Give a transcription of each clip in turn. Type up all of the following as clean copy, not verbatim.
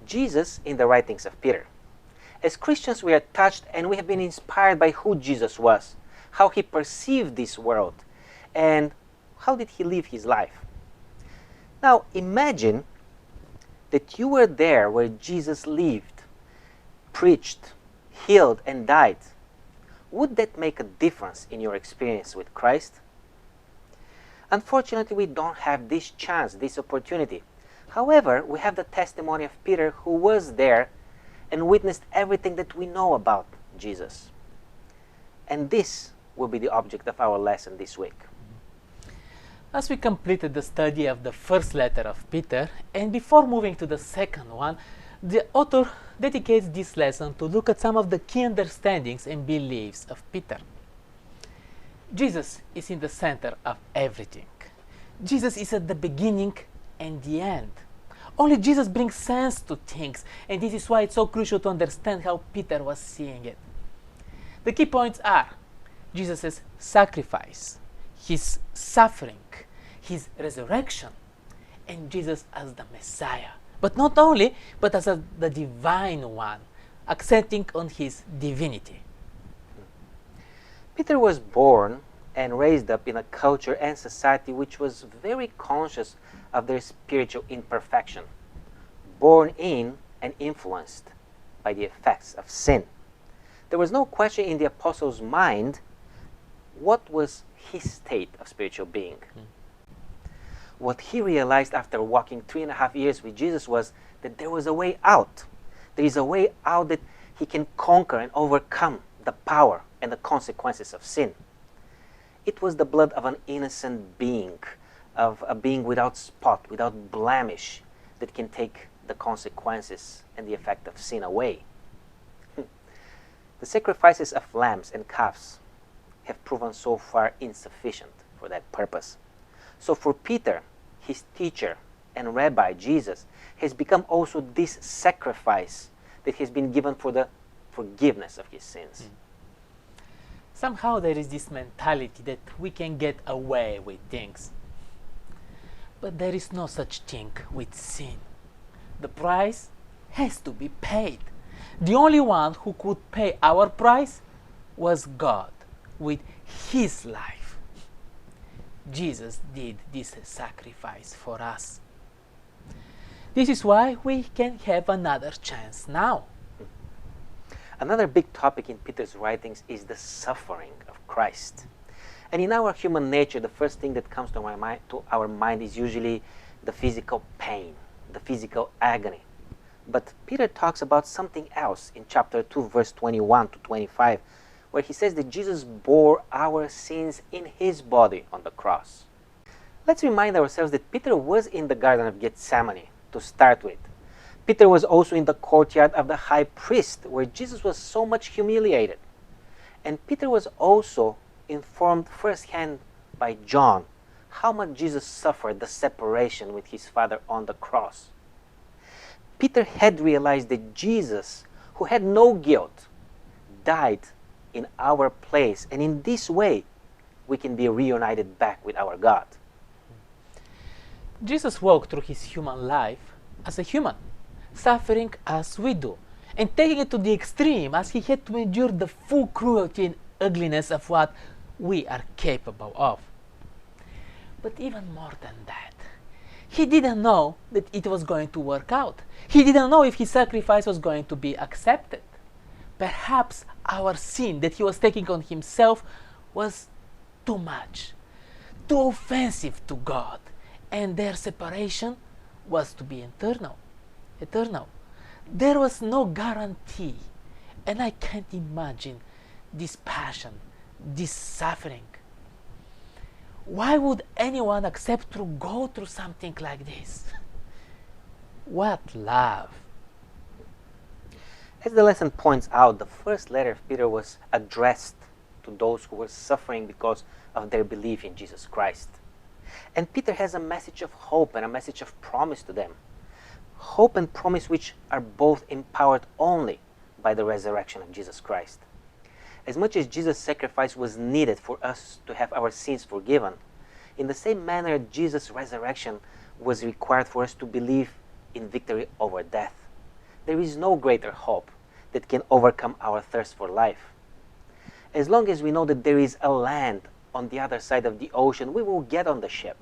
Jesus in the writings of Peter. As Christians, we are touched and we have been inspired by who Jesus was, how he perceived this world, and how did he live his life. Now, imagine that you were there where Jesus lived, preached, healed, and died. Would that make a difference in your experience with Christ? Unfortunately, we don't have this chance, this opportunity. However, we have the testimony of Peter, who was there and witnessed everything that we know about Jesus. And this will be the object of our lesson this week. As we completed the study of the first letter of Peter, and before moving to the second one, the author dedicates this lesson to look at some of the key understandings and beliefs of Peter. Jesus is in the center of everything. Jesus is at the beginning and the end. Only Jesus brings sense to things, and this is why it's so crucial to understand how Peter was seeing it. The key points are Jesus' sacrifice, his suffering, his resurrection, and Jesus as the Messiah. But not only, but as the divine one, accenting on his divinity. Peter was born and raised up in a culture and society which was very conscious of their spiritual imperfection, born in and influenced by the effects of sin. There was no question in the apostle's mind what was his state of spiritual being. What he realized after walking 3.5 years with Jesus was that there was a way out. There is a way out that he can conquer and overcome the power and the consequences of sin. It was the blood of an innocent being, of a being without spot, without blemish, that can take the consequences and the effect of sin away. The sacrifices of lambs and calves have proven so far insufficient for that purpose. So for Peter, his teacher and rabbi, Jesus, has become also this sacrifice that has been given for the forgiveness of his sins. Somehow there is this mentality that we can get away with things. But there is no such thing with sin. The price has to be paid. The only one who could pay our price was God with his life. Jesus did this sacrifice for us. This is why we can have another chance now. Another big topic in Peter's writings is the suffering of Christ. And in our human nature, the first thing that comes to our mind is usually the physical pain, the physical agony. But Peter talks about something else in chapter 2, verse 21 to 25, where he says that Jesus bore our sins in his body on the cross. Let's remind ourselves that Peter was in the Garden of Gethsemane to start with. Peter was also in the courtyard of the high priest, where Jesus was so much humiliated. And Peter was also informed firsthand by John how much Jesus suffered the separation with his Father on the cross. Peter had realized that Jesus, who had no guilt, died in our place, and in this way we can be reunited back with our God. Jesus walked through his human life as a human, suffering as we do, and taking it to the extreme as he had to endure the full cruelty and ugliness of what we are capable of. But even more than that, he didn't know that it was going to work out. He didn't know if his sacrifice was going to be accepted. Perhaps our sin that he was taking on himself was too much, too offensive to God, and their separation was to be eternal. There was no guarantee, and I can't imagine this passion, this suffering. Why would anyone accept to go through something like this? What love! As the lesson points out, the first letter of Peter was addressed to those who were suffering because of their belief in Jesus Christ. And Peter has a message of hope and a message of promise to them. Hope and promise which are both empowered only by the resurrection of Jesus Christ. As much as Jesus' sacrifice was needed for us to have our sins forgiven, in the same manner Jesus' resurrection was required for us to believe in victory over death. there is no greater hope that can overcome our thirst for life. As long as we know that there is a land on the other side of the ocean, we will get on the ship.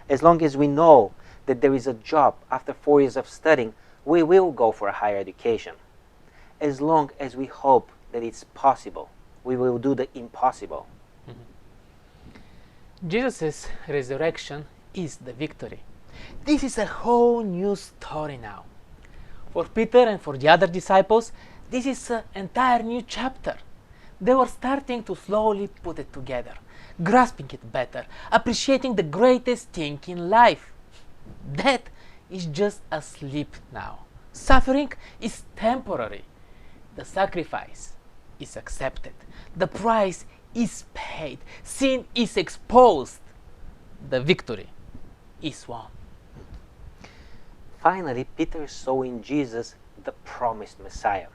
As long as we know that there is a job after 4 years of studying, we will go for a higher education. As long as we hope that it's possible, we will do the impossible. Jesus' resurrection is the victory. This is a whole new story now. For Peter and for the other disciples, this is an entire new chapter. They were starting to slowly put it together, grasping it better, appreciating the greatest thing in life. Death is just a sleep now. Suffering is temporary. The sacrifice is accepted. The price is paid. Sin is exposed. The victory is won. Finally, Peter saw in Jesus the promised Messiah,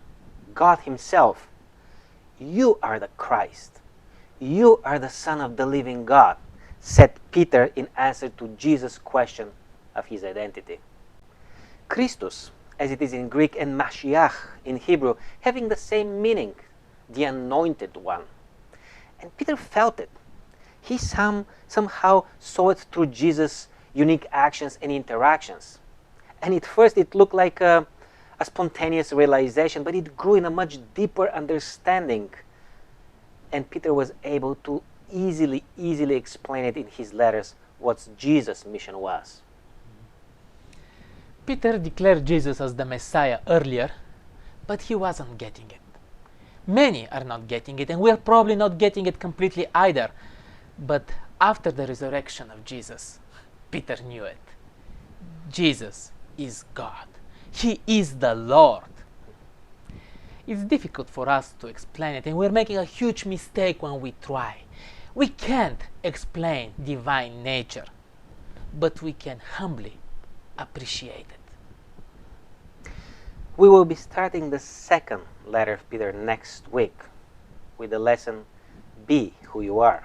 God Himself. You are the Christ. You are the Son of the living God, said Peter in answer to Jesus' question of his identity. Christus, as it is in Greek, and Mashiach in Hebrew, having the same meaning, the anointed one. And Peter felt it. He somehow saw it through Jesus' unique actions and interactions. And at first it looked like a spontaneous realization, but it grew in a much deeper understanding. And Peter was able to easily explain it in his letters what Jesus' mission was. Peter declared Jesus as the Messiah earlier, but he wasn't getting it. Many are not getting it, and we are probably not getting it completely either. But after the resurrection of Jesus, Peter knew it. Jesus is God. He is the Lord. It's difficult for us to explain it, and we're making a huge mistake when we try. We can't explain divine nature, but we can humbly appreciate it. We will be starting the second letter of Peter next week with the lesson, Be Who You Are.